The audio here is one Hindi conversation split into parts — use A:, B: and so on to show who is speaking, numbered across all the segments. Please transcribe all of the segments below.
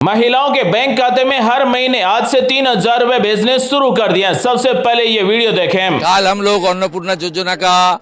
A: महिलाओं के बैंक खाते में हर महीने आज से 3,000 रुपए भेजने शुरू कर दिया। सबसे पहले ये वीडियो देखें।
B: कल हम लोग अन्नपूर्णा योजना का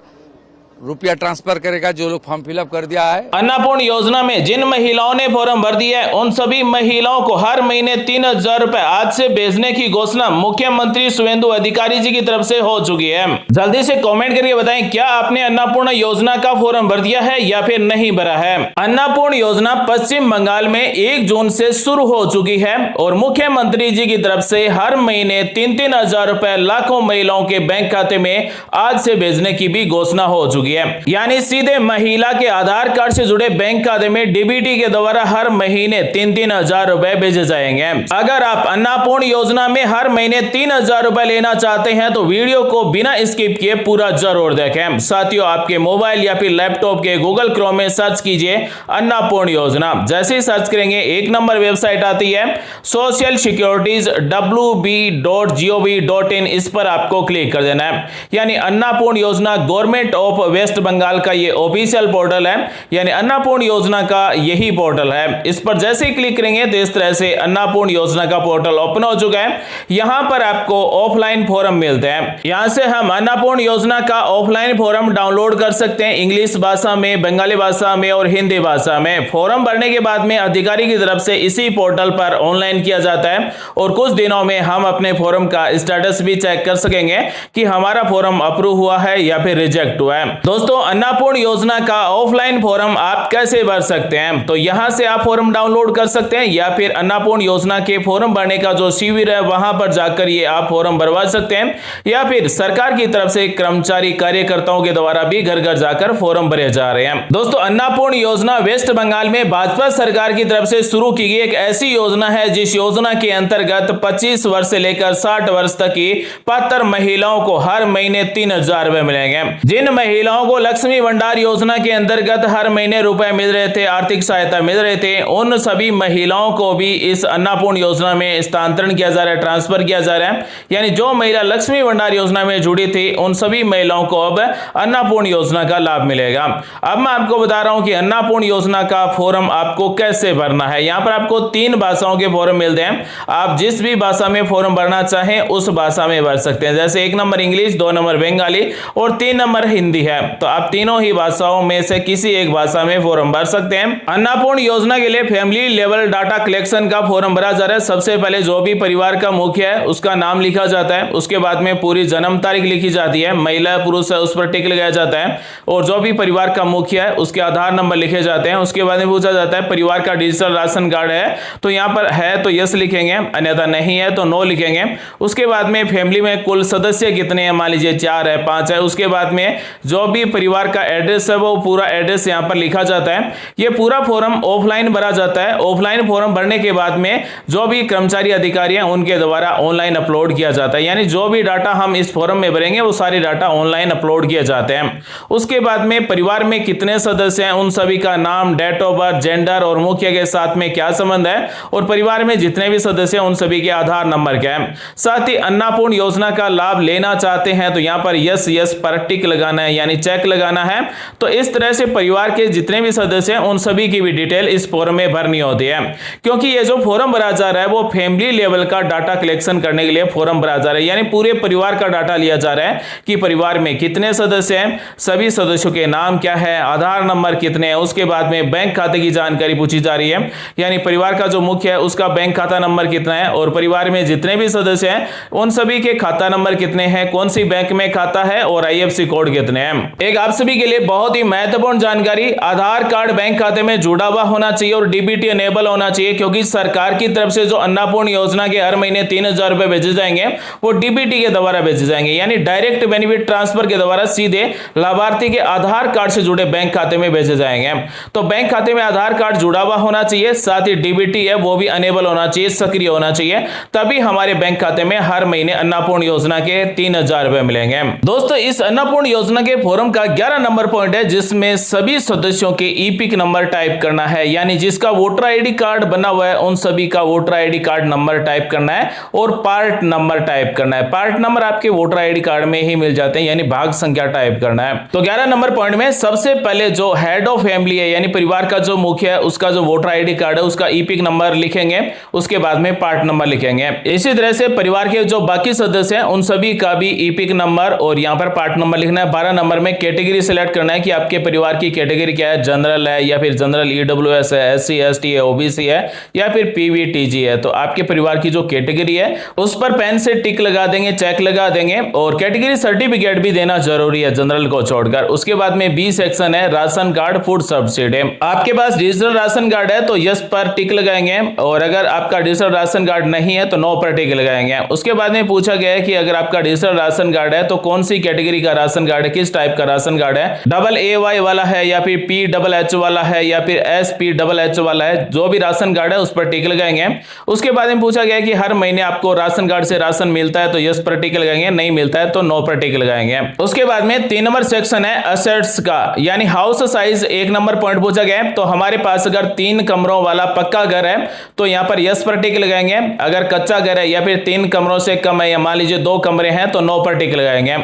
B: रुपया ट्रांसफर करेगा जो लोग फॉर्म फिलअप कर दिया है।
A: अन्नपूर्ण योजना में जिन महिलाओं ने फॉर्म भर दिया है उन सभी महिलाओं को हर महीने 3,000 रुपए आज से भेजने की घोषणा मुख्यमंत्री शुभेंदु अधिकारी जी की तरफ से हो चुकी है। जल्दी से कमेंट करके बताएं, क्या आपने अन्नपूर्ण योजना का फॉर्म भर दिया है या फिर नहीं भरा है। अन्नपूर्ण योजना पश्चिम बंगाल में 1 जून से शुरू हो चुकी है और मुख्यमंत्री जी की तरफ से हर महीने 3,000 रुपए लाखों महिलाओं के बैंक खाते में आज से भेजने की भी घोषणा हो चुकी है। यानी सीधे महिला के आधार कार्ड से जुड़े बैंक खाते में डीबीटी के द्वारा हर महीने 3,000 रुपए भेजे जाएंगे। अगर आप अन्नपूर्ण योजना में हर महीने 3,000 रुपए लेना चाहते हैं तो वीडियो को बिना स्किप किए पूरा जरूर देखें। साथियों, आपके मोबाइल या फिर लैपटॉप के गूगल क्रोम में सर्च कीजिए अन्नपूर्ण योजना। जैसे ही सर्च करेंगे 1 नंबर वेबसाइट आती है सोशल सिक्योरिटीज wb.gov.in। इस पर आपको क्लिक कर देना है। यानी अन्नपूर्ण योजना गवर्नमेंट ऑफ वेस्ट बंगाल का ये ऑफिशियल पोर्टल है, यानी अन्नपूर्ण योजना का यही पोर्टल है। इस पर जैसे ही क्लिक करेंगे तो इस तरह से अन्नपूर्ण योजना का पोर्टल ओपन हो चुका है। यहां पर आपको ऑफलाइन फॉर्म मिलते हैं। यहां से हम अन्नपूर्ण योजना का ऑफलाइन फॉर्म डाउनलोड कर सकते हैं इंग्लिश भाषा में, बंगाली भाषा में और हिंदी भाषा में। फॉर्म भरने के बाद में अधिकारी की तरफ से इसी पोर्टल पर ऑनलाइन किया जाता है और कुछ दिनों में हम अपने फॉर्म का स्टेटस भी चेक कर सकेंगे कि हमारा फॉर्म अप्रूव हुआ है या फिर रिजेक्ट हुआ है। दोस्तों, अन्नपूर्ण योजना का ऑफलाइन फॉर्म आप कैसे भर सकते हैं, तो यहां से आप फॉर्म डाउनलोड कर सकते हैं या फिर अन्नपूर्ण योजना के फॉर्म भरने का जो शिविर है वहां पर जाकर ये आप फॉर्म भरवा सकते हैं या फिर सरकार की तरफ से कर्मचारी कार्यकर्ताओं के द्वारा भी घर घर जाकर फॉर्म भरे जा रहे हैं। दोस्तों, अन्नपूर्ण योजना वेस्ट बंगाल में भाजपा सरकार की तरफ से शुरू की गई एक ऐसी योजना है जिस योजना के अंतर्गत 25 वर्ष से लेकर 60 वर्ष तक की पात्र महिलाओं को हर महीने 3,000 रुपए मिलेंगे। जिन महिलाओं को लक्ष्मी भंडार योजना के अंतर्गत हर महीने रुपए मिल रहे थे, आर्थिक सहायता मिल रहे थे, उन सभी महिलाओं को भी इस अन्नपूर्ण योजना में स्थानांतरण किया जा रहा है, ट्रांसफर किया जा रहा है। यानी जो महिला लक्ष्मी भंडार योजना में जुड़ी थी उन सभी महिलाओं को अब अन्नपूर्ण योजना का लाभ मिलेगा। अब मैं आपको बता रहा हूं कि अन्नपूर्ण योजना का फॉर्म आपको कैसे भरना है। यहां पर आपको 3 भाषाओं के फॉर्म मिलते हैं। आप जिस भी भाषा में फॉर्म भरना चाहें उस भाषा में भर सकते हैं। जैसे 1 नंबर इंग्लिश, 2 नंबर बंगाली और 3 नंबर हिंदी है, तो आप तीनों ही भाषाओं में से किसी एक भाषा में फॉर्म भर सकते हैं। अन्नपूर्ण योजना के लिए फैमिली लेवल डाटा कलेक्शन का फॉर्म भरा जा रहा है। सबसे पहले जो भी परिवार का मुखिया है उसका नाम लिखा जाता है, उसके बाद में पूरी जन्म तारीख लिखी जाती है, महिला पुरुष है उस पर टिक लगाया जाता है और जो भी परिवार का मुखिया है उसके आधार नंबर लिखे जाते हैं। उसके बाद में पूछा जाता है परिवार का डिजिटल राशन कार्ड है, तो यहाँ पर है तो यस लिखेंगे, अन्यथा नहीं है तो नो लिखेंगे। उसके बाद में फैमिली में कुल सदस्य कितने हैं, मान लीजिए 4 है, 5 है। उसके बाद में जो भी परिवार का एड्रेस है वो पूरा एड्रेस यहाँ पर लिखा जाता है। ये पूरा फॉर्म ऑफलाइन भरा जाता है। ऑफलाइन फॉर्म भरने के बाद में जो भी कर्मचारी अधिकारी हैं उनके द्वारा ऑनलाइन अपलोड किया जाता है। यानी जो भी डाटा हम इस फॉर्म में भरेंगे वो सारे डाटा ऑनलाइन अपलोड किए जाते हैं। उसके बाद में परिवार में कितने सदस्य हैं उन सभी का नाम, डेट ऑफ बर्थ, जेंडर और मुखिया के साथ में क्या संबंध है और परिवार में जितने भी सदस्य हैं उन सभी के आधार नंबर क्या है। साथ ही अन्नपूर्ण योजना का लाभ लेना चाहते हैं तो यहाँ पर यस यस पर टिक लगाना है, यानी चेक लगाना है। तो इस तरह से परिवार के जितने भी सदस्य हैं उन सभी की भी डिटेल इस फॉर्म में भरनी होती है। क्योंकि ये जो फॉर्म भरा जा रहा है वो फैमिली लेवल का डाटा कलेक्शन करने के लिए फॉर्म भरा जा रहा है। यानी पूरे परिवार का डाटा लिया जा रहा है कि परिवार में कितने सदस्य हैं, सभी सदस्यों के नाम क्या है, आधार नंबर कितने हैं। उसके बाद में बैंक खाते की जानकारी पूछी जा रही है, यानी परिवार का जो मुख्य है उसका बैंक खाता नंबर कितना है और परिवार में जितने भी सदस्य हैं उन सभी के खाता नंबर कितने हैं, कौन सी बैंक में खाता है और IFSC कोड कितने हैं। एक आप सभी के लिए बहुत ही महत्वपूर्ण जानकारी, आधार कार्ड बैंक खाते में जुड़ा हुआ होना चाहिए और डीबीटी एनेबल होना चाहिए। क्योंकि सरकार की तरफ से जो अन्नपूर्ण योजना के हर महीने 3,000 रुपए भेजे जाएंगे वो डीबीटी के द्वारा भेजे जाएंगे, यानी डायरेक्ट बेनिफिट ट्रांसफर के द्वारा सीधे लाभार्थी के आधार कार्ड से जुड़े बैंक खाते में भेजे जाएंगे। तो बैंक खाते में आधार कार्ड जुड़ा हुआ होना चाहिए, साथ ही डीबीटी है वो भी अनेबल होना चाहिए, सक्रिय होना चाहिए, तभी हमारे बैंक खाते में हर महीने अन्नपूर्ण योजना के 3,000 रुपए मिलेंगे। दोस्तों, इस अन्नपूर्ण योजना के फॉर्म फोरम का 11 नंबर पॉइंट है, जिसमें सभी सदस्यों के ईपिक नंबर टाइप करना है, यानी जिसका वोटर आईडी कार्ड बना हुआ है उन सभी का voter ID card number type करना है और पार्ट नंबर टाइप करना है। पार्ट नंबर आपके वोटर आईडी कार्ड में ही मिल जाते हैं, यानी भाग संख्या टाइप करना है। तो 11 नंबर पॉइंट में सबसे पहले जो हेड ऑफ फैमिली है, यानी परिवार का जो मुखिया है, उसका जो वोटर आईडी कार्ड है उसका ईपिक नंबर लिखेंगे, उसके बाद में पार्ट नंबर लिखेंगे। इसी तरह से परिवार के जो बाकी सदस्य हैं उन सभी का भी ईपिक नंबर और यहाँ पर पार्ट नंबर लिखना है। 12 नंबर में कैटेगरी सिलेक्ट करना है कि आपके परिवार की कैटेगरी क्या है, जनरल है या फिर जनरल ईडब्ल्यूएस है, एससी एसटी है, ओबीसी है या फिर पीवीटीजी है। तो आपके परिवार की जो कैटेगरी है उस पर पेन से टिक लगा देंगे, चेक लगा देंगे और कैटेगरी सर्टिफिकेट भी देना जरूरी है जनरल को छोड़कर। उसके बाद में बी सेक्शन है राशन कार्ड फूड सब्सिडी। आपके पास डिजिटल राशन कार्ड है तो यस पर टिक लगाएंगे और अगर आपका डिजिटल राशन कार्ड नहीं है तो नो पर टिक लगाएंगे। उसके बाद में पूछा गया है कि अगर आपका डिजिटल राशन कार्ड है तो कौन सी कैटेगरी का राशन कार्ड है, किस टाइप का राशन कार्ड है, AA वाला है या फिर PHH वाला है या फिर SPHH वाला है। जो भी राशन कार्ड है उस पर टिक लगाएंगे। उसके बाद में पूछा गया कि हर महीने आपको राशन कार्ड से राशन मिलता है तो यस पर टिक लगाएंगे, नहीं मिलता है तो नो पर टिक लगाएंगे। उसके बाद में 3 नंबर सेक्शन है असेट्स का, यानी हाउस साइज। 1 नंबर पॉइंट पूछा गया तो हमारे पास अगर 3 कमरों वाला पक्का घर है तो यहां पर यस पर टिक लगाएंगे। अगर कच्चा घर है या फिर 3 कमरों से कम है या मान लीजिए 2 कमरे हैं तो नो पर टिक लगाएंगे।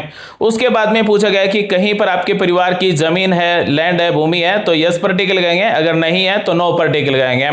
A: उसके बाद में पूछा गया कि कहीं पर आपके परिवार की जमीन है, लैंड है, भूमि है तो यस पर टिक लगाएंगे, अगर नहीं है तो नो पर टिक लगाएंगे।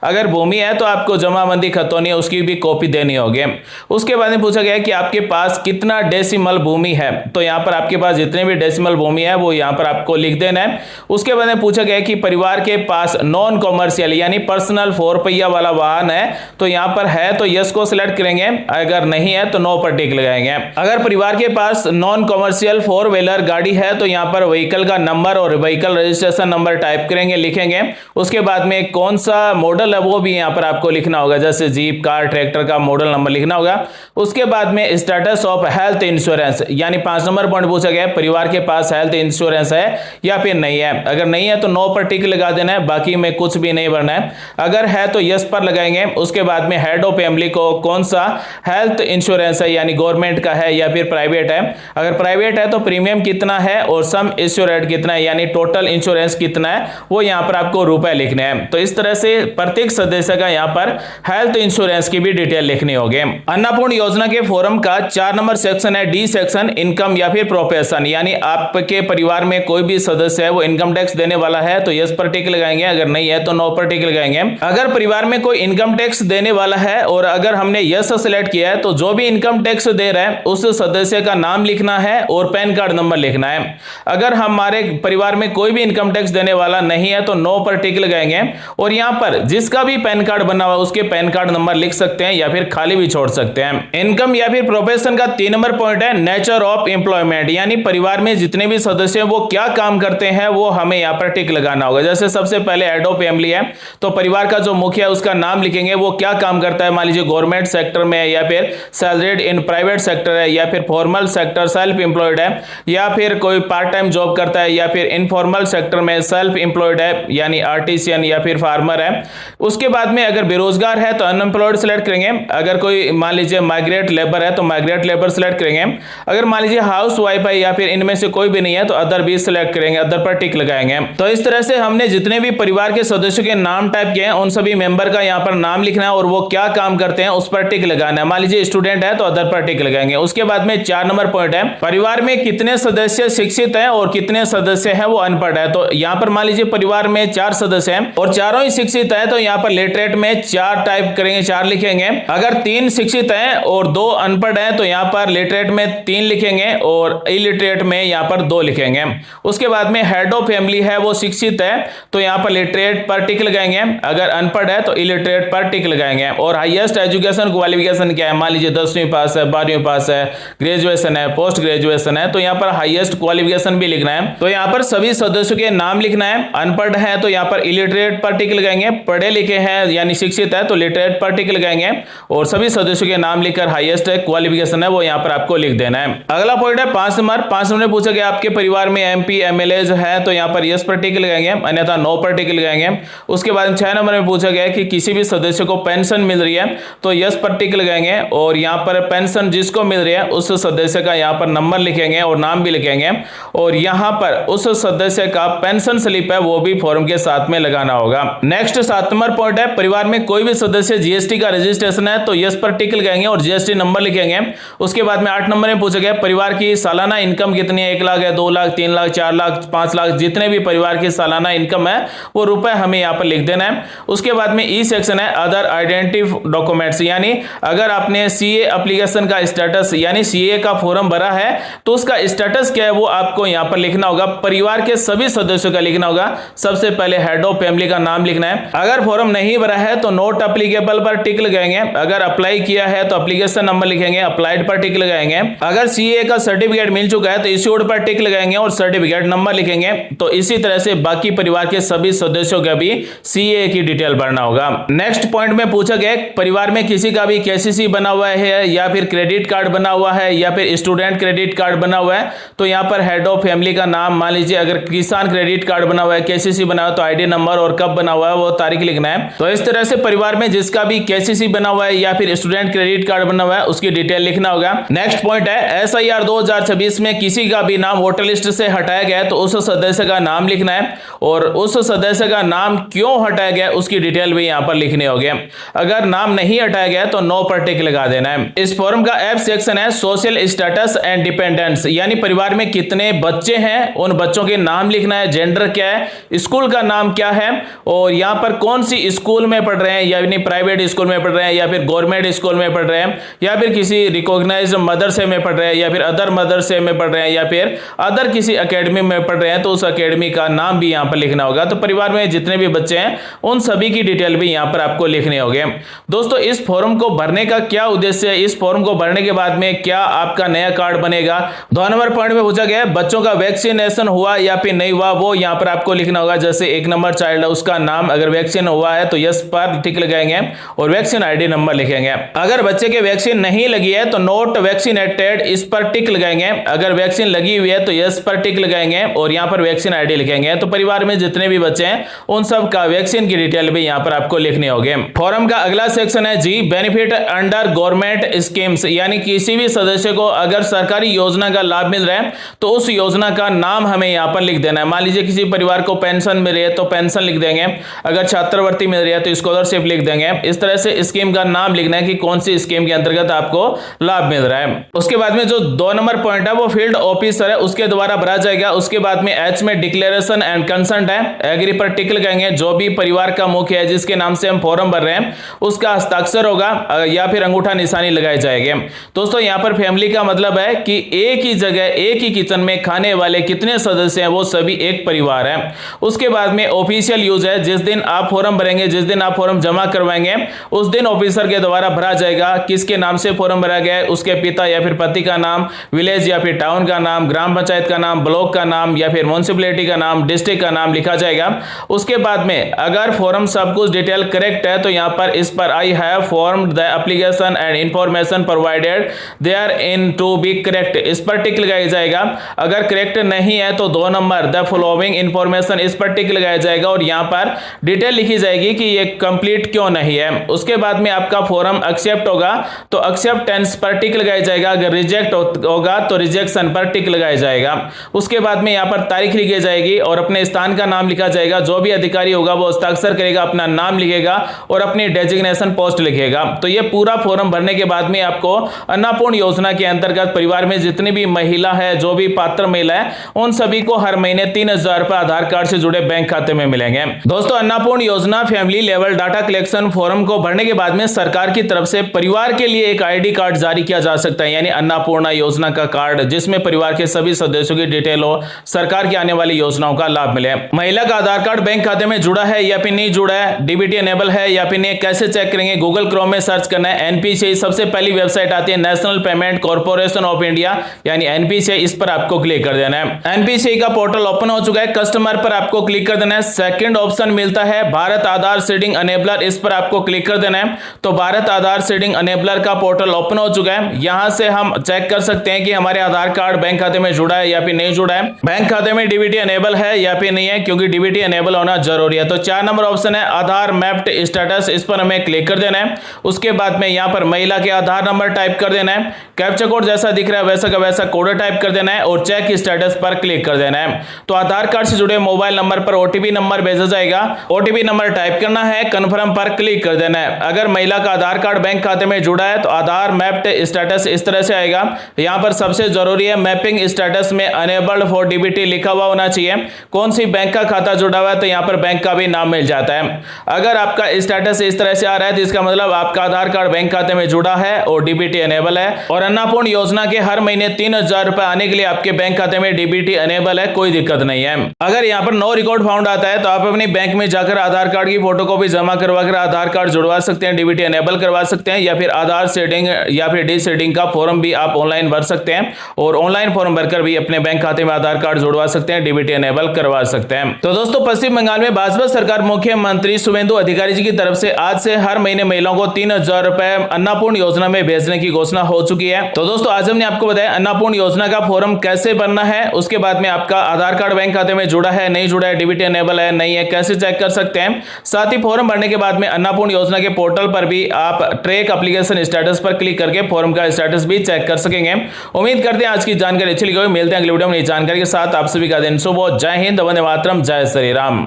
A: अगर भूमि है तो आपको जमाबंदी खतौनी है उसकी भी कॉपी देनी होगी। उसके बाद में पूछा गया कि आपके पास कितना डेसिमल भूमि है तो यहां पर आपके पास जितने भी डेसिमल भूमि है वो यहां पर आपको लिख देना है। उसके बाद में पूछा गया कि परिवार के पास नॉन कॉमर्शियल यानी पर्सनल 4 पहिया वाला वाहन है तो यहां पर है तो यस को सिलेक्ट करेंगे, अगर नहीं है तो नो पर टिक लगाएंगे। अगर परिवार के पास नॉन कॉमर्शियल 4 व्हीलर गाड़ी है तो यहां पर व्हीकल का नंबर और व्हीकल रजिस्ट्रेशन नंबर टाइप करेंगे, लिखेंगे। उसके बाद में कौन सा मॉडल है वो भी यहां पर आपको लिखना होगा, जैसे जीप, कार, ट्रैक्टर का मॉडल नंबर लिखना होगा। उसके बाद में स्टेटस ऑफ हेल्थ इंश्योरेंस, यानी 5 नंबर पॉइंट पूछा गया परिवार के पास हेल्थ इंश्योरेंस है या फिर नहीं है। अगर नहीं है तो नो पर टिक लगा देना है, बाकी में कुछ भी नहीं भरना है। अगर है तो यस पर लगाएंगे। उसके बाद में हेड ऑफ फैमिली को कौन सा हेल्थ इंश्योरेंस है, यानी गवर्नमेंट का है या फिर प्राइवेट है। अगर प्राइवेट है तो प्रीमियम कितना है और सम इंश्योरेड कितना है, यानी टोटल इंश्योरेंस कितना है, वो यहां पर आपको रुपए लिखने हैं। तो इस तरह से प्रत्येक सदस्य का यहां पर हेल्थ इंश्योरेंस की भी डिटेल लिखनी होगी। अन्नपूर्ण योजना के फॉर्म का 4 नंबर सेक्शन है डी सेक्शन, इनकम या फिर प्रोफेशन, यानी आपके परिवार में कोई भी सदस्य है वो इनकम टैक्स देने वाला है तो यस पर टिक लगाएंगे, अगर नहीं है तो नो पर टिक लगाएंगे। अगर परिवार में कोई इनकम टैक्स देने वाला है और अगर हमने यस सिलेक्ट किया है तो जो भी इनकम टैक्स दे रहा है उस सदस्य का नाम लिखना है और पैन कार्ड नंबर लिखना है। अगर हमारे परिवार में कोई भी इनकम टैक्स देने वाला नहीं है तो नो पर टिक लगाएंगे और यहां पर जिसका भी पैन कार्ड बना हुआ है उसके पैन कार्ड नंबर लिख सकते हैं या फिर खाली भी छोड़ सकते हैं। इनकम या फिर प्रोफेशन का 3 नंबर पॉइंट है नेचर ऑफ एम्प्लॉयमेंट, यानी परिवार में जितने भी सदस्य हैं वो क्या काम करते हैं वो हमें यहां पर टिक लगाना होगा। जैसे सबसे पहले हेड ऑफ फैमिली है तो परिवार का जो मुखिया है उसका नाम लिखेंगे, वो क्या काम करता है, मान लीजिए गवर्नमेंट सेक्टर में है या फिर सैलरीड इन प्राइवेट सेक्टर है या फिर फॉर्मल सेक्टर सेल्फ एम्प्लॉयड है या फिर कोई पार्ट टाइम जॉब करता है या फिर इनफॉर्मल सेक्टर में सेल्फ एम्प्लॉयड है यानी आर्टिसियन या फिर फार्मर है। उसके बाद में अगर बेरोजगार है तो अनएम्प्लॉयड सिलेक्ट करेंगे। अगर कोई मान लीजिए माइग्रेट लेबर है तो माइग्रेट लेबर सिलेक्ट करेंगे। अगर मान लीजिए हाउस वाइफ है या फिर इनमें से कोई भी नहीं है तो अदर भी सिलेक्ट करेंगे, अदर पर टिक लगाएंगे। तो इस तरह से हमने जितने भी परिवार के सदस्यों के नाम टाइप किए हैं उन सभी मेंबर का यहाँ पर नाम लिखना है और वो क्या काम करते हैं उस पर टिक लगाना है। मान लीजिए स्टूडेंट है तो अदर पर टिक लगाएंगे। उसके बाद में 4 नंबर पॉइंट है परिवार में कितने सदस्य शिक्षित हैं और कितने सदस्य हैं वो अनपढ़ है। तो यहाँ पर मान लीजिए परिवार में 4 सदस्य हैं और चारों ही शिक्षित है तो यहाँ पर लिटरेट में 4 टाइप करेंगे, 4 लिखेंगे। अगर 3 शिक्षित हैं और 2 अनपढ़ हैं तो यहाँ पर लिटरेट में 3 लिखेंगे और इलिटरेट में यहाँ पर 2 लिखेंगे। उसके बाद में हेड ऑफ फैमिली है वो शिक्षित है तो यहाँ पर लिटरेट पर टिक लगाएंगे, अगर अनपढ़ है तो इलिटरेट पर टिक लगाएंगे। और हाईएस्ट एजुकेशन क्वालिफिकेशन क्या है, मान लीजिए 10वीं पास है, 12वीं पास है, ग्रेजुएशन है, पोस्ट ग्रेजुएशन है तो यहाँ पर हाईएस्ट क्वालिफिकेशन भी लिखना है। तो यहाँ पर सभी सदस्यों के नाम लिखना है। अनपढ़ है तो यहाँ पर इलिटरेट पर टिक लगाएंगे, पढ़े लिखे हैं यानी शिक्षित है तो लिटरेट पर टिक लगाएंगे और सभी सदस्यों के नाम लिखकर हाईएस्ट क्वालिफिकेशन है वो यहाँ पर आपको लिख देना है। अगला पॉइंट है 5 नंबर। 5 नंबर पूछा गया आपके परिवार में MP MLA है तो यहाँ पर यस पर टिक लगाएंगे, अन्यथा नो पर टिक लगाएंगे। उसके बाद 6 नंबर में पूछा गया कि किसी भी सदस्य को पेंशन मिल रही है तो यस पर टिक लगाएंगे और यहाँ पर पेंशन जिसको मिल रही है उस सदस्य का यहाँ पर नंबर लिखेंगे और नाम भी लिखेंगे। करेंगे और यहाँ पर उस सदस्य का पेंशन स्लिप है वो भी फॉर्म के साथ में लगाना होगा। नेक्स्ट 7 नंबर पॉइंट है, परिवार में कोई भी सदस्य जीएसटी का रजिस्ट्रेशन है तो यस पर टिक लगाएंगे और जीएसटी नंबर लिखेंगे। उसके बाद में 8 नंबर में पूछा गया परिवार की सालाना इनकम कितनी है, 1 लाख है, 2 लाख, 3 लाख, 4 लाख, 5 लाख, जितने भी परिवार की सालाना इनकम है वो रुपए हमें यहाँ पर लिख देना है। उसके बाद में ई सेक्शन है अदर आइडेंटिटी डॉक्यूमेंट्स, यानी अगर आपने सीए एप्लीकेशन का स्टेटस यानी सीए का फॉर्म भरा है तो उसका स्टेटस क्या है वो आपको यहाँ पर लिखना होगा। परिवार के सभी सदस्यों का लिखना होगा। सबसे पहले हेड ऑफ फैमिली का नाम लिखना है। अगर फॉर्म नहीं भरा है तो नोट एप्लीकेबल पर टिक लगाएंगे। अगर अप्लाई किया है तो एप्लीकेशन नंबर लिखेंगे, अप्लाइड पर टिक लगाएंगे। अगर सीए का सर्टिफिकेट मिल चुका है तो इश्यूड पर टिक लगाएंगे और सर्टिफिकेट नंबर लिखेंगे। तो इसी तरह से बाकी परिवार के सभी सदस्यों का भी सीए की डिटेल भरना होगा। नेक्स्ट पॉइंट में पूछा गया परिवार में किसी का भी केसीसी बना हुआ है या फिर क्रेडिट कार्ड बना हुआ है या फिर स्टूडेंट क्रेडिट कार्ड बना हुआ है तो यहाँ पर हेड ऑफ फैमिली का नाम, मान लीजिए अगर किसान क्रेडिट कार्ड बना हुआ है, केसीसी बना हुआ है तो आईडी नंबर और कब बना हुआ है वो तारीख लिखना है। तो इस तरह से परिवार में जिसका भी केसीसी बना हुआ है या फिर स्टूडेंट क्रेडिट कार्ड बना हुआ है उसकी डिटेल लिखना होगा। नेक्स्ट पॉइंट है एसआईआर 2026 में किसी का भी नाम वोटर लिस्ट से हटाया गया है तो उस सदस्य का नाम लिखना है और उस सदस्य का नाम क्यों हटाया गया उसकी डिटेल भी यहाँ पर लिखनी होगी। अगर नाम नहीं हटाया गया तो नो पर टिक लगा देना है। इस फॉर्म का एफ सेक्शन है सोशल स्टेटस एंड डिपेंडेंस, यानी परिवार में कितने बच्चे हैं उन बच्चों के नाम लिखना है, जेंडर क्या है, स्कूल का नाम क्या है और यहाँ पर कौन सी स्कूल में पढ़ रहे हैं, यानी प्राइवेट स्कूल में पढ़ रहे हैं या फिर गवर्नमेंट स्कूल में पढ़ रहे हैं या फिर किसी रिकॉग्नाइज्ड मदरसे में पढ़ रहे हैं या फिर अदर मदरसे में पढ़ रहे हैं या फिर अदर किसी एकेडमी में पढ़ रहे हैं तो उस एकेडमी का नाम भी यहाँ पर लिखना होगा। तो परिवार में जितने भी बच्चे हैं उन सभी की डिटेल भी यहाँ पर आपको लिखने होंगे। दोस्तों इस फॉर्म को भरने का क्या उद्देश्य है, इस फॉर्म को भरने के बाद में क्या आपका नया कार्ड बनेगा। 2 नंबर पॉइंट में पूछा गया बच्चों का वैक्सीनेशन हुआ या फिर नहीं हुआ वो यहाँ पर आपको लिखना होगा। जैसे 1 नंबर चाइल्ड है उसका नाम अगर वैक्सीन हुआ है तो यस पर टिक लगाएंगे और वैक्सीन आईडी नंबर लिखेंगे। अगर बच्चे के वैक्सीन नहीं लगी है तो नोट वैक्सीनेटेड इस पर टिक लगाएंगे। अगर वैक्सीन लगी हुई है तो यस पर टिक लगाएंगे और यहाँ पर वैक्सीन आईडी लिखेंगे। तो परिवार में जितने भी बच्चे हैं उन सब का वैक्सीन की डिटेल भी यहाँ पर आपको लिखनी होगी। फॉर्म का अगला सेक्शन है जी बेनिफिट अंडर गवर्नमेंट स्कीम्स, यानी किसी भी सदस्य को अगर सरकारी योजना का लाभ मिल रहा है तो उस योजना का नाम हमें यहाँ पर लिख देना है। मान लीजिए किसी परिवार को पेंशन मिल रही है तो पेंशन लिख देंगे, अगर छात्रवृत्ति मिल रही है तो स्कॉलरशिप लिख देंगे। इस तरह से स्कीम का नाम लिखना है कि कौन सी स्कीम के अंतर्गत आपको लाभ मिल रहा है। उसके बाद में जो 2 नंबर पॉइंट है वो फील्ड ऑफिसर है उसके द्वारा भरा जाएगा। उसके बाद में एच में डिक्लेरेशन एंड कंसेंट है, एग्री पर टिक लगाएंगे। जो भी परिवार का मुख्य है जिसके नाम से हम फॉर्म भर रहे हैं उसका हस्ताक्षर होगा या फिर अंगूठा निशानी लगाई जाएगी। दोस्तों यहाँ पर फैमिली का मतलब है कि एक ही जगह एक ही किचन में खाने वाले कितने सदस्य हैं वो सभी एक परिवार है। उसके बाद में ऑफिशियल यूज है, जिस दिन आप फॉर्म भरेंगे, जिस दिन आप फॉर्म जमा करवाएंगे उस दिन ऑफिसर के द्वारा भरा जाएगा। किसके नाम से फॉर्म भरा गया है, उसके पिता या फिर पति का नाम, विलेज या फिर टाउन का नाम, ग्राम पंचायत का नाम, ब्लॉक का नाम या फिर म्युनिसिपैलिटी का नाम, डिस्ट्रिक्ट का नाम लिखा जाएगा। उसके बाद में अगर फॉर्म सब कुछ डिटेल करेक्ट है तो यहाँ पर इस पर I have formed the application and information provided therein to be correct, इस पर टिक लगाया जाएगा। अगर करेक्ट नहीं है तो 2 नंबर द फॉलोइंग इंफॉर्मेशन इस पर टिक लगाया जाएगा और यहाँ पर डिटेल लिखी जाएगी कि ये कंप्लीट क्यों नहीं है। उसके बाद में आपका फॉर्म एक्सेप्ट होगा तो एक्सेप्टेंस पर टिक लगाया जाएगा, अगर रिजेक्ट होगा तो रिजेक्शन पर टिक लगाया जाएगा। उसके बाद में यहाँ पर तारीख लिखी जाएगी और अपने स्थान का नाम लिखा जाएगा। जो भी अधिकारी होगा वो हस्ताक्षर करेगा, अपना नाम लिखेगा और अपनी डेजिग्नेशन पोस्ट लिखेगा। तो ये पूरा फॉर्म भरने के बाद में आपको अन्नपूर्ण योजना के अंतर्गत परिवार में जितनी भी महिला है, जो भी पात्र महिला है, उन सभी को हर महीने 3000 रुपए आधार कार्ड से जुड़े बैंक खाते में मिलेंगे। दोस्तों अन्नपूर्ण योजना family level data collection form को भरने के बाद में सरकार की तरफ से परिवार के लिए एक आईडी कार्ड जारी किया जा सकता है, यानी अन्नपूर्णा योजना का कार्ड, जिसमें परिवार के सभी सदस्यों की डिटेल हो, सरकार की आने वाली योजनाओं का लाभ मिले। महिला का आधार कार्ड बैंक खाते में जुड़ा है या फिर नहीं जुड़ा है, डीबीटी एनेबल है या फिर नहीं, कैसे चेक करेंगे? गूगल क्रोम में सर्च करना है एनपीसीआई, सबसे पहली वेबसाइट आती है national payment corporation of India यानी एनपीसीआई, इस पर आपको क्लिक कर देना है। एनपीसीआई का पोर्टल ओपन हो चुका है, कस्टमर पर आपको क्लिक कर देना है। सेकंड ऑप्शन मिलता है भारत आधार सीडिंग अनेबलर, इस पर आपको क्लिक कर देना है। तो भारत आधार सीडिंग अनेबलर का पोर्टल ओपन हो चुका है। यहां से हम चेक कर सकते हैं कि हमारे आधार कार्ड बैंक खाते में जुड़ा है या फिर नहीं जुड़ा है, बैंक खाते में डीबीटी अनेबल है या फिर नहीं है, क्योंकि डीबीटी अनेबल होना जरूरी है। तो 4 नंबर ऑप्शन है आधार मैप्ड स्टेटस, इस पर हमें क्लिक कर देना है। उसके बाद में यहां पर महिला के आधार नंबर टाइप कर देना है, कैप्चा कोड जैसा दिख रहा है वैसा का वैसा कोड टाइप कर देना है। है और चेक स्टेटस पर क्लिक कर देना है। तो आधार कार्ड से जुड़े मोबाइल नंबर पर ओटीपी नंबर भेजा जाएगा। ओटीपी नंबर टाइप करना है, कन्फर्म पर क्लिक कर देना है। अगर महिला का आधार कार्ड बैंक खाते में जुड़ा है तो आधार मैप्ड स्टेटस इस तरह से आएगा। यहाँ पर सबसे जरूरी है मैपिंग स्टेटस में अनेबल्ड फॉर डीबीटी लिखा हुआ होना चाहिए। कौन सी बैंक का खाता जुड़ा हुआ है तो यहाँ पर बैंक का भी नाम मिल जाता है। अगर आपका स्टेटस इस तरह से आ रहा है तो इसका मतलब आपका आधार कार्ड बैंक खाते में जुड़ा है और डीबीटी अनेबल है। और अन्नपूर्ण योजना के हर महीने 3,000 रुपए आने के लिए आपके बैंक खाते में डीबीटी अनेबल है, कोई दिक्कत नहीं है। अगर यहाँ पर नो रिकॉर्ड फाउंड आता है तो आप अपनी बैंक में जाकर आधार कार्ड की फोटोकॉपी जमा करवाकर आधार कार्ड जुड़वा सकते हैं, डीबीटी अनेबल करवा सकते हैं, या फिर आधार सेटिंग या फिर डी सेटिंग का फॉर्म भी आप ऑनलाइन भर सकते हैं और ऑनलाइन फॉर्म भरकर भी अपने बैंक खाते में आधार कार्ड जुड़वा सकते हैं, डीबीटी अनेबल करवा सकते हैं। तो दोस्तों, पश्चिम बंगाल में भाजपा सरकार मुख्यमंत्री शुभेंदु अधिकारी जी की तरफ से आज से हर महीने महिलाओं को 3,000 रुपए अन्नपूर्ण योजना में भेजने की घोषणा हो चुकी है। तो दोस्तों, आज हमने आपको बताया अन्नपूर्ण योजना का फॉर्म कैसे भरना है, उसके बाद में आपका आधार कार्ड बैंक खाते में जुड़ा है नहीं जुड़ा है, डीबीटी अनेबल है नहीं है, कैसे चेक कर सकते हैं। साथ ही फॉर्म भरने के बाद में अन्नपूर्ण योजना के पोर्टल पर भी आप ट्रैक एप्लीकेशन स्टेटस पर क्लिक करके फॉर्म का स्टेटस भी चेक कर सकेंगे। उम्मीद करते हैं आज की जानकारी अच्छी लगी हो। मिलते हैं अगली वीडियो में नई जानकारी के साथ। आप सभी का दिन शुभ हो। जय हिंद, वंदे मातरम, जय श्री राम।